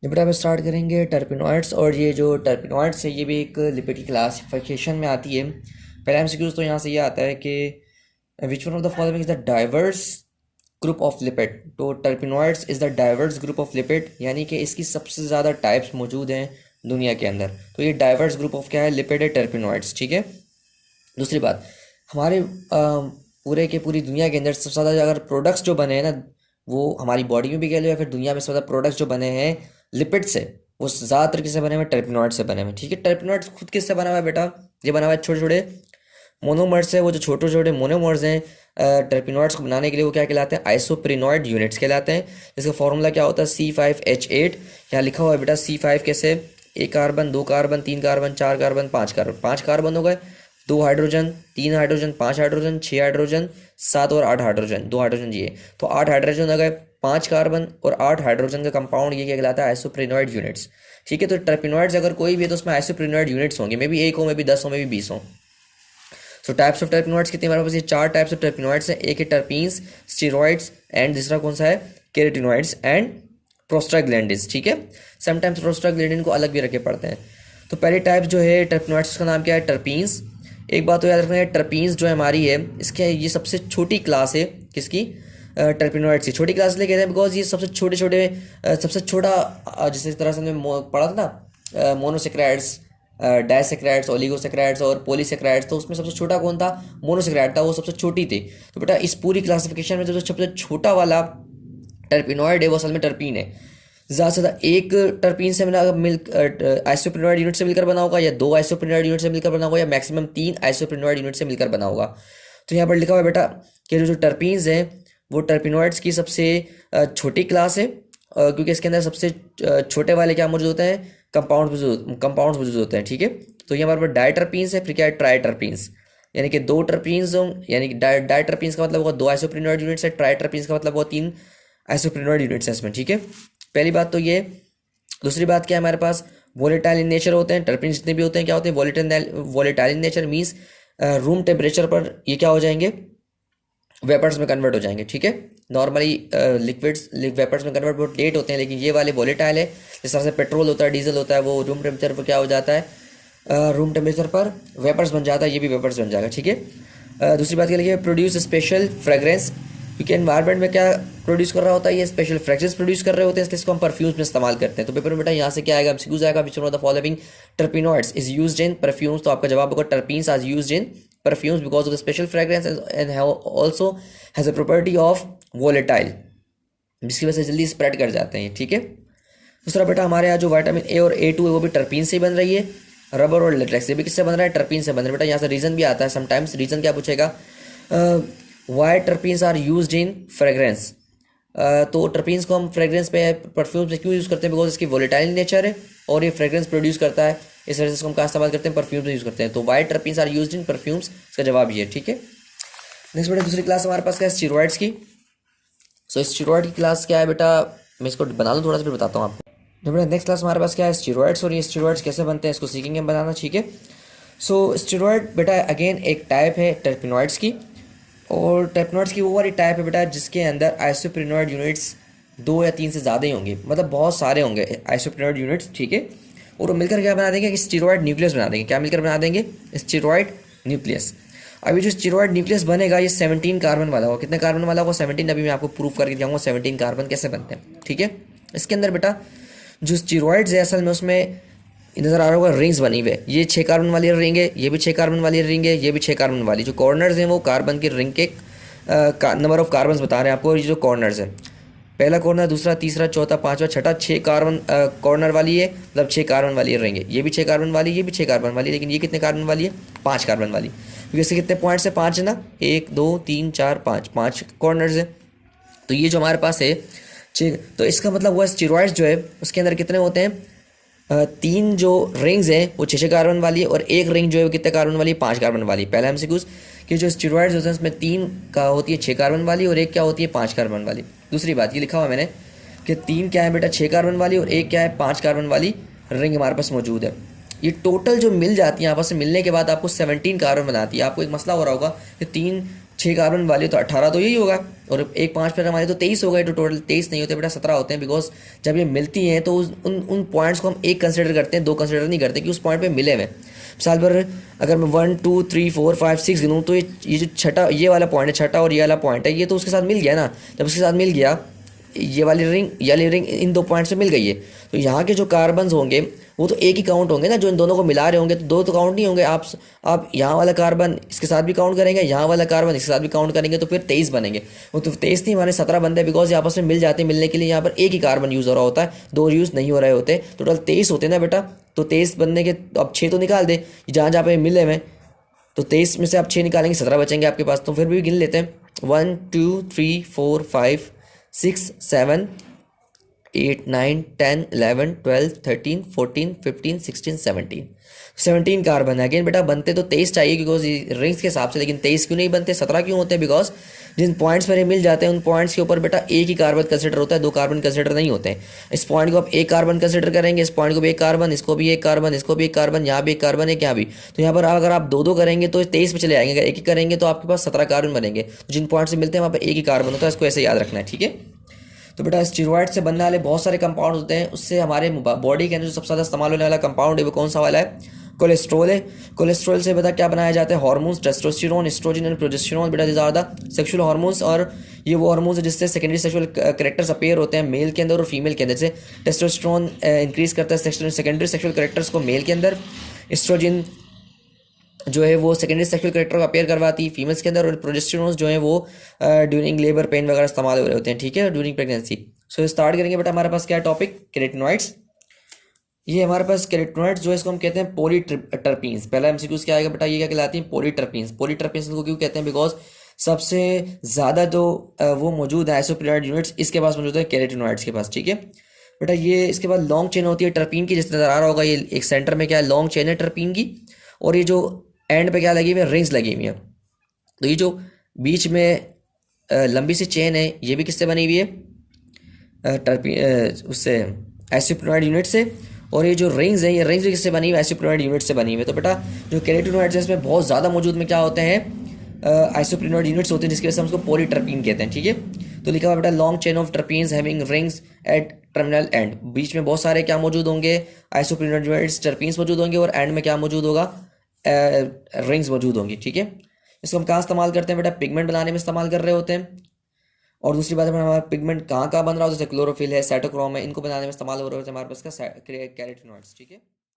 जब बेटा हम स्टार्ट करेंगे टर्पिनॉइड्स, और ये जो टर्पिनॉइड्स है ये भी एक लिपिड की क्लासिफिकेशन में आती है। पहले एमसीक्यूज तो यहाँ से ये आता है कि which one of the following is the diverse group of lipid. तो terpenoids is the diverse group of lipid, यानी कि इसकी सबसे ज़्यादा टाइप्स मौजूद हैं दुनिया के अंदर। तो ये डाइवर्स ग्रुप ऑफ क्या है, लिपिड है, टर्पिनॉइड्स। ठीक है। दूसरी बात, हमारे पूरे के पूरी दुनिया के अंदर सबसे ज़्यादा अगर प्रोडक्ट्स जो बने हैं ना, वो हमारी बॉडी में भी कह लो या फिर दुनिया में सबसे ज़्यादा प्रोडक्ट्स जो बने हैं लिपिड से, वो ज़्यादातर किससे बने हुए हैं, टर्पिनॉइड से बने हुए हैं। ठीक है। टर्पिनॉइड्स खुद किससे बना हुआ है बेटा, ये बना हुआ है छोटे छोटे मोनोमर्स है। वो जो छोटे छोटे मोनोमर्स हैं टर्पिनॉइड्स को बनाने के लिए वो क्या कहलाते हैं, आइसोप्रिनॉइड यूनिट्स कहलाते हैं। इसका फॉर्मूला क्या होता है, C5H8। यहाँ लिखा हुआ है बेटा C5 कैसे, एक कार्बन, दो कार्बन, तीन कार्बन, चार कार्बन, पाँच कार्बन। पाँच कार्बन हो गए, दो हाइड्रोजन, तीन हाइड्रोजन, पाँच हाइड्रोजन, छः हाइड्रोजन, सात और आठ हाइड्रोजन, दो हाइड्रोजन ये, तो आठ हाइड्रोजन हो गए। पाँच कार्बन और आठ हाइड्रोजन का कंपाउंड ये क्या कहलाता है, आइसोप्रिनॉइड यूनिट्स। ठीक है। तो टर्पिनॉइड्स अगर कोई भी है तो उसमें आइसोप्रिनॉइड यूनिट्स होंगे, मे भी एक हो, मे भी 10 हो, मे भी 20 हो। सो टाइप्स ऑफ टर्पिनॉइड्स कितने हमारे पास, ये चार टाइप्स ऑफ टर्पिनॉइड्स हैं। एक है टर्पीन्स, स्टीरॉइड्स, एंड दूसरा कौन सा है, केराटिनॉइड्स एंड प्रोस्टाग्लैंडिन्स। ठीक है। समटाइम्स प्रोस्टाग्लैंडिन को अलग भी रखे पड़ते हैं। तो पहली टाइप जो है टर्पिनॉइड्स का नाम क्या है, टर्पीन्स। एक बात तो याद रखना है, टर्पीन्स जो हमारी है इसके ये सबसे छोटी क्लास है किसकी, टर्पिनॉइड्स की। छोटी क्लास इसलिए कहते हैं बिकॉज ये सबसे छोटे छोटे सबसे छोटा जिस तरह से हमने पढ़ा था ना, मोनोसेक्राइड्स, डाइसेक्राइड्स, ओलिगोसेक्राइड्स और पॉलीसेक्राइड्स, तो उसमें सबसे छोटा कौन था, मोनोसेक्राइड था, वो सबसे छोटी थी। तो बेटा इस पूरी क्लासिफिकेशन में जो सबसे छोटा वाला टर्पिनॉइड है वो असल में टर्पीन है। ज़्यादा से ज़्यादा एक टर्पीन से मिल आइसोप्रिनॉइड यूनिट से मिलकर बना होगा, या दो आइसोप्रिनॉइड यूनिट से मिलकर बना होगा, या मैक्सिमम तीन आइसोप्रिनॉइड यूनिट से मिलकर बना होगा। तो यहाँ पर लिखा हुआ है बेटा कि जो टर्पीन्स हैं वो टर्पिनॉइड्स की सबसे छोटी क्लास है, क्योंकि इसके अंदर सबसे छोटे वाले क्या मौजूद होते हैं, कंपाउंड्स मौजूद होते हैं। ठीक है। तो ये हमारे पास डाइटर्पीन्स है, फिर क्या है, ट्राइटर्पीन्स, यानी कि दो टर्पीन्स हो, यानी कि डाइटर्पीन्स का मतलब होगा दो आइसोप्रिनॉइड यूनिट्स है, ट्राइटर्पीन्स का मतलब होगा तीन आइसोप्रिनॉइड यूनिट्स है इसमें। ठीक है। पहली बात तो ये। दूसरी बात क्या है, हमारे पास वोलेटाइल इन नेचर होते हैं। टर्पीन जितने भी होते हैं क्या होते हैं, volatile in nature means room temperature पर ये क्या हो जाएंगे, वेपर्स में कन्वर्ट हो जाएंगे। ठीक है। नॉर्मली लिक्विड्स वेपर्स में कन्वर्ट बहुत लेट होते हैं, लेकिन ये वाले वोलेटाइल है। जिस तरह से पेट्रोल होता है, डीजल होता है, वो रूम टेम्परेचर पर क्या हो जाता है, रूम टेम्परेचर पर वेपर्स बन जाता है, ये भी वेपर्स बन जाएगा। ठीक है। दूसरी बात क्या लिखी है, प्रोड्यूस स्पेशल फ्रेग्रेंस, क्योंकि एनवायरनमेंट में क्या प्रोड्यूस कर रहा होता है, ये स्पेशल फ्रेग्रेंस प्रोड्यूस कर रहे होते हैं, इसलिए इसको हम परफ्यूम्स में इस्तेमाल करते हैं। तो पेपर में बेटा यहाँ से क्या आएगा, एमसीक्यूज आएगा, which one of the following terpenoids is used in perfumes. तो आपका जवाब होगा terpenes are used in perfumes because of the special fragrance and also has a property of volatile, जिसकी वजह से जल्दी स्प्रेड कर जाते हैं। ठीक है। दूसरा बेटा हमारे यहाँ जो विटामिन ए और A2 है वो भी टर्पीन से ही बन रही है। रबर और लेटेक्स ये भी किससे बन रहा है, टर्पीन से बन रहा है। बेटा यहाँ से रीज़न भी आता है समटाइम्स, रीज़न क्या पूछेगा, why terpenes are used in fragrance. तो टर्पीन्स को हम फ्रेग्रेंस पे परफ्यूम्स में क्यों यूज़ करते हैं, बिकॉज इसकी वोलेटाइल नेचर है और ये फ्रेग्रेंस प्रोड्यूस करता है, इस वजह से इसको हम कहाँ इस्तेमाल करते हैं, परफ्यूम्स में यूज़ करते हैं। तो why terpenes are used in perfumes, इसका जवाब ये है। ठीक है। नेक्स्ट बेटा दूसरी क्लास हमारे पास क्या है, स्टीरॉइड्स की। सो स्टीरॉइड की क्लास क्या है बेटा, मैं इसको बना लूँ थोड़ा सा फिर बताता हूँ आपको। तो बेटा नेक्स्ट क्लास हमारे पास क्या है, स्टीरॉइड्स, और ये स्टीरॉइड्स कैसे बनते हैं इसको सीखेंगे हम बनाना। ठीक है। सो स्टीरॉइड बेटा अगेन एक टाइप है टर्पिनॉइड्स की, और टर्पिनॉइड्स की वो वाली टाइप है बेटा जिसके अंदर आइसोप्रिनॉइड यूनिट्स दो या तीन से ज़्यादा ही होंगे, मतलब बहुत सारे होंगे आइसोप्रिनॉइड यूनिट्स। ठीक है। और वो मिलकर क्या बना देंगे कि स्टीरॉइड न्यूक्लियस बना देंगे। क्या मिलकर बना देंगे, स्टीरॉइड न्यूक्लियस। अभी जो स्टीरॉइड न्यूक्लियस बनेगा ये 17 कार्बन वाला होगा। कितने कार्बन वाला होगा, 17। अभी मैं आपको प्रूफ करके दिखाऊंगा 17 कार्बन कैसे बनते हैं। ठीक है। इसके अंदर बेटा जो स्टीरॉइड्स है असल में उसमें नज़र आ रहा होगा रिंग्स बनी हुई है, ये 6 कार्बन वाली रिंग है, ये भी 6 कार्बन वाली रिंग है, ये भी 6 कार्बन वाली। जो कॉर्नर्स हैं वो कार्बन की रिंग के नंबर ऑफ कार्बन बता रहे हैं आपको। ये जो कॉर्नर्स हैं, पहला कॉर्नर, दूसरा, तीसरा, चौथा, पांचवा, छठा, 6 कार्बन कॉर्नर वाली है, मतलब 6 कार्बन वाली रिंग है। ये भी 6 कार्बन वाली, ये भी 6 कार्बन वाली, लेकिन ये कितने कार्बन वाली है, 5 कार्बन वाली। क्योंकि इससे कितने पॉइंट्स है, 5 है ना, 1 2 3 4 5, 5 कॉर्नर्स है। तो ये जो हमारे पास है 6, तो इसका मतलब हुआ स्टीरॉइड्स जो है उसके अंदर कितने होते हैं, 3 जो रिंग्स हैं वो 6 कार्बन वाली है, और एक रिंग जो है वो कितने कार्बन वाली है, 5 कार्बन वाली। पहला एमसीक्यूज कि जो स्टीरॉइड्स होते हैं उसमें 3 का होती है 6 कार्बन वाली, और एक क्या होती है, 5 कार्बन वाली। दूसरी बात ये लिखा हुआ मैंने कि 3 क्या है बेटा, 6 कार्बन वाली, और एक क्या है, 5 कार्बन वाली रिंग हमारे पास मौजूद है। ये टोटल जो मिल जाती है आपस में मिलने के बाद आपको 17 कार्बन बनाती है। आपको एक मसला हो रहा होगा कि 6 कार्बन वाले तो 18 तो यही होगा, और एक 5 पेयर वाले तो 23 हो गए, तो टोटल 23 नहीं होते बेटा 17 होते हैं। बिकॉज जब ये मिलती हैं तो उन पॉइंट्स को हम एक कंसिडर करते हैं, दो कंसिडर नहीं करते कि उस पॉइंट पे मिले हुए। मिसाल पर अगर मैं 1 2 3 4 5 6 गिनूँ तो ये जो छठा ये वाला पॉइंट है, छठा और ये वाला पॉइंट है, ये तो उसके साथ मिल गया ना। जब उसके साथ मिल गया ये वाली रिंग इन दो पॉइंट से मिल गई है, तो यहाँ के जो कार्बन्स होंगे वो तो एक ही काउंट होंगे ना, जो इन दोनों को मिला रहे होंगे, तो दो तो काउंट नहीं होंगे। आप यहाँ वाला कार्बन इसके साथ भी काउंट करेंगे, यहाँ वाला कार्बन इसके साथ भी काउंट करेंगे, तो फिर 23 बनेंगे। वो तो 23 नहीं, हमारे 17 बनते हैं, बिकॉज ये आपस में मिल जाते हैं। मिलने के लिए यहाँ पर एक ही कार्बन यूज़ हो रहा होता है, दो यूज़ नहीं हो रहे होते। टोटल 23 होते हैं ना बेटा, तो 23 बनने के अब 6 तो निकाल दे, जहाँ जहाँ पे मिले हुए, तो 23 में से आप 6 निकालेंगे, 17 बचेंगे आपके पास। तो फिर भी गिन लेते हैं, 1 2 3 4 5 6 7 8 9 10 11 12 13 14 15 16 17 कार्बन है। अगेन बेटा बनते तो 23 चाहिए बिकॉज रिंग्स के हिसाब से, लेकिन 23 क्यों नहीं बनते, 17 क्यों होते हैं? बिकॉज जिन पॉइंट्स पर ये मिल जाते हैं उन पॉइंट्स के ऊपर बेटा एक ही कार्बन कंसिडर होता है, दो कार्बन कंसिडर नहीं होते हैं। इस पॉइंट को आप एक कार्बन कंसिडर करेंगे, इस पॉइंट को भी एक कार्बन, इसको भी एक कार्बन, इसको भी एक कार्बन, यहाँ भी एक कार्बन है, यहाँ भी। तो यहाँ पर अगर आप दो दो करेंगे तो 23 पे चले आएंगे, अगर एक ही करेंगे तो आपके पास 17 कार्बन बनेंगे। तो जिन पॉइंट से मिलते हैं वहाँ पर एक ही कार्बन होता है, इसको ऐसे याद रखना है, ठीक है। तो बेटा स्टीरॉयड से बनने वाले बहुत सारे कंपाउंड होते हैं, उससे हमारे बॉडी के अंदर जो सबसे ज़्यादा इस्तेमाल होने वाला कंपाउंड है वो कौन सा वाला है? कोलेस्ट्रॉल है। कोलेस्ट्रॉल से बेटा क्या बनाया जाता है? Hormones, testosterone, oestrogen and progesterone. बेटा ज़्यादा सेक्सुअल हार्मोन्स, और ये वो हार्मोन्स है जिससे सेकेंडरी सेक्सुअल कैरेक्टर्स अपीयर होते हैं मेल के अंदर और फीमेल के अंदर। जैसे टेस्टोस्टेरोन इंक्रीज करता है सेकेंडरी सेक्सुअल कैरेक्टर्स को मेल के अंदर, एस्ट्रोजन जो है वो सेकेंडरी सेक्सुअल कैरेक्टर को अपेयर करवाती है फीमेल्स के अंदर, और प्रोजेस्टेरोन्स जो है वो ड्यूरिंग लेबर पेन वगैरह इस्तेमाल हो रहे होते हैं, ठीक है, ड्यूरिंग प्रेगनेंसी। सो स्टार्ट करेंगे बेटा, हमारे पास क्या टॉपिक? केराटिनॉइड्स। ये हमारे पास केराटिनॉइड्स जो है इसको हम कहते हैं पॉलीटर्पीन्स। पहला एमसीक्यूज क्या आएगा बेटा, ये क्या कहलाती हैं? पॉलीटर्पीन्स। पॉलीटर्पीन्स को क्यों कहते हैं? बिकॉज सबसे ज़्यादा जो वो मौजूद है आइसोप्रिनॉइड यूनिट्स इसके पास मौजूद है केराटिनॉइड्स के पास, ठीक है बेटा। ये इसके बाद लॉन्ग चेन होती है टर्पीन की, जिस नज़र आ रहा होगा ये एक सेंटर में क्या है, लॉन्ग चेन है टर्पीन की, और ये जो एंड पे क्या लगी हुई है? रिंग्स लगी हुई है। तो ये जो बीच में लंबी सी चेन है ये भी किससे बनी हुई है? उससे आइसोप्रिनॉइड यूनिट से। और ये जो रिंग्स हैं ये रिंग्स भी किससे बनी हुई है? आइसोप्रिनॉइड यूनिट से बनी हुई है। तो बेटा जो केराटिनॉइड्स है इसमें बहुत ज़्यादा मौजूद में क्या होते हैं? आइसोप्रिनॉइड यूनिट्स होते हैं, जिसकी वजह से हम उसको पॉलीटर्पीन कहते हैं, ठीक है। तो लिखा हुआ बेटा long chain of terpenes having rings at terminal end. बीच में बहुत सारे क्या मौजूद होंगे? आइसोप्रिनॉइड यूनिट्स टर्पीन्स मौजूद होंगे, और एंड में क्या मौजूद होगा? रिंग्स मौजूद होंगी, ठीक है। इसको हम कहाँ इस्तेमाल करते हैं बेटा? पिगमेंट बनाने में इस्तेमाल कर रहे होते हैं। और दूसरी बात है हमारा पिगमेंट कहाँ कहाँ बन रहा होता है? जैसे क्लोरोफिल है, साइटोक्रोम है, इनको बनाने में इस्तेमाल हो रहे होते हैं हमारे पास का केराटिनॉइड्स, ठीक है।